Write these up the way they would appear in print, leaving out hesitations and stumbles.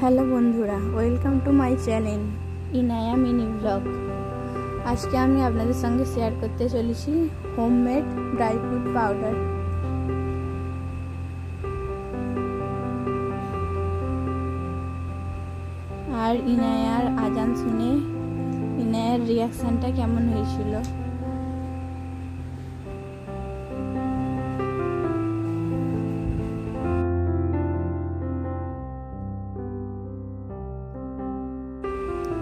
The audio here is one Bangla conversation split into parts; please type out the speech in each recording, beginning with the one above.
হ্যালো বন্ধুরা, welcome to my channel Inaya mini blog. আজকে আমি আপনাদের সঙ্গে শেয়ার করতে চলেছি হোমমেড ড্রাই ফ্রুট পাউডার। আর ইনায়ার আজান শুনে ইনায়ার রিয়াকশানটা কেমন হয়েছিল।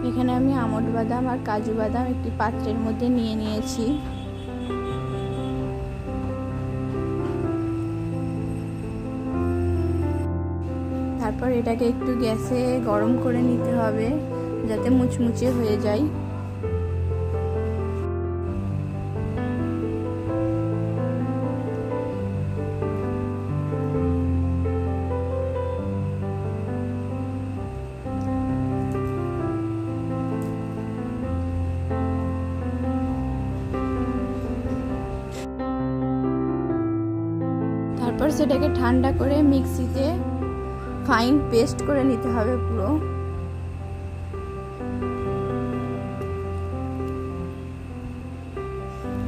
এখানে আমি আমন্ড বাদাম আর কাজু বাদাম একটি পাত্রের মধ্যে নিয়ে নিয়েছি। তারপর এটাকে একটু গ্যাসে গরম করে নিতে হবে যাতে মুচমুচে হয়ে যায়। তারপর সেটাকে ঠান্ডা করে মিক্সিতে ফাইন পেস্ট করে নিতে হবে পুরো।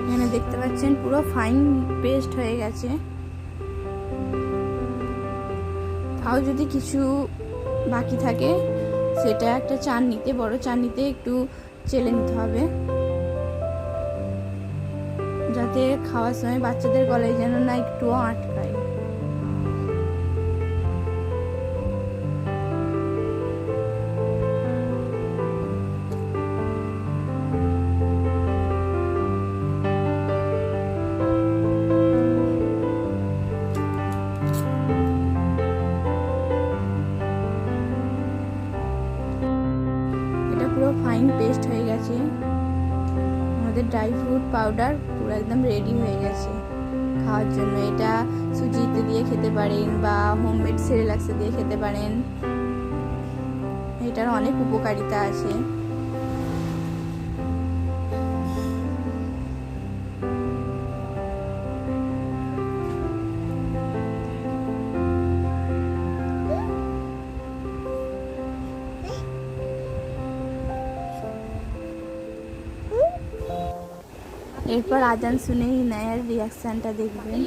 এখানে দেখতে পাচ্ছেন পুরো ফাইন পেস্ট হয়ে গেছে। তাও যদি কিছু বাকি থাকে সেটা একটা চাটনিতে, বড় চাটনিতে একটু চেলে নিতে হবে যাতে খাওয়ার সময় বাচ্চাদের গলায় যেন না একটুও আটকায়। এটা পুরো ফাইন পেস্ট হয়ে গেছে। আমাদের ড্রাই ফ্রুট পাউডার পুরো একদম রেডি হয়ে গেছে খাওয়ার জন্য। এটা সুজিতে দিয়ে খেতে পারেন বা হোমমেড সেরেলাক্সে দিয়ে খেতে পারেন। এটার অনেক উপকারিতা আছে। এরপর আজান শুনে ইনায়ার রিয়াকশনটা দেখবেন।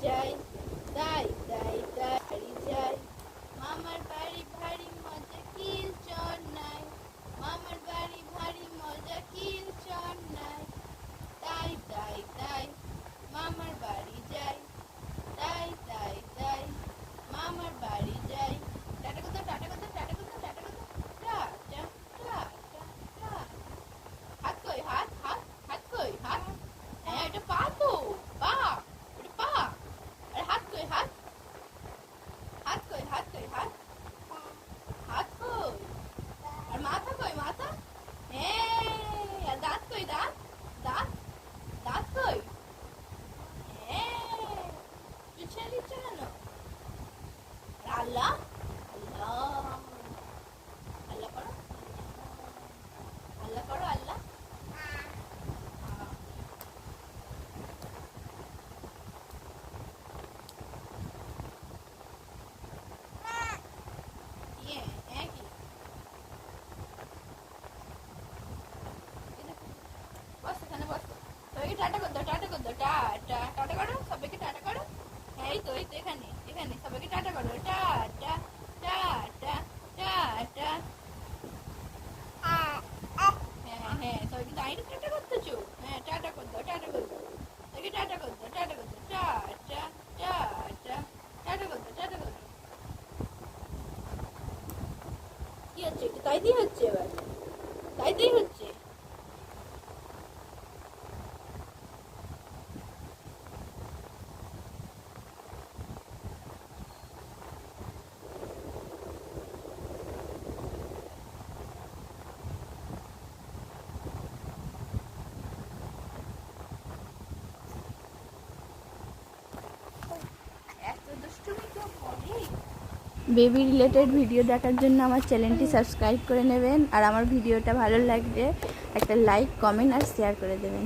যাই, তাই তাই তাই বাড়ি যাই। মামার বাড়ি ভারী মজা কিল চর নাই, মামার বাড়ি ভারী মজা কিল চর নাই। তাই তাই তাই মামার বাড়ি যাই, তাই তাই তাই মামার বাড়ি যাই। টাটা কথা টাটা কথা টাটা কথা টাটা কথা টাটা টাটা টাটা। হাত কই হাত হাত হাত কই হাত। হ্যাঁ এটা পা তো পা, এটা পা। আরে হাত কই হাত, হাত কই হাত কই হাত, হাত কই। আর মাথা কই মাথা। হ্যাঁ আর দাঁত কই দাঁত, দাঁত দাঁত কই। হ্যাঁ পিছনে দিচ্ছে কেন? আর আল্লাহ আল্লাহ আল্লাহ করো, আল্লাহ করো আল্লাহ। বস এখানে বস, সবাইকে টাটা করে দাও, টাটা করে দাও, টাটা টাটা করো সবাইকে, টাটা করো। হ্যাঁ এই তো এখানে এখানে সবাইকে টাটা করো, টাটা টাটা টাটা। হ্যাঁ হ্যাঁ সবাইকে দাঁড়িয়ে টাটা করতেছো। হ্যাঁ টাটা করে দাও, টাটা করে দাও সবাইকে, টাটা করে দাও, টাটা করে দাও, টাটা টাটা টাটা করে দাও, টাটা করে দাও। কি হচ্ছে একটু তাই দিয়ে হচ্ছে, এবার তাই দিয়ে হচ্ছে। বেবি রিলেটেড ভিডিও দেখার জন্য আমার চ্যানেলটি সাবস্ক্রাইব করে নেবেন, আর আমার ভিডিওটা ভালো লাগলে একটা লাইক কমেন্ট আর শেয়ার করে দেবেন।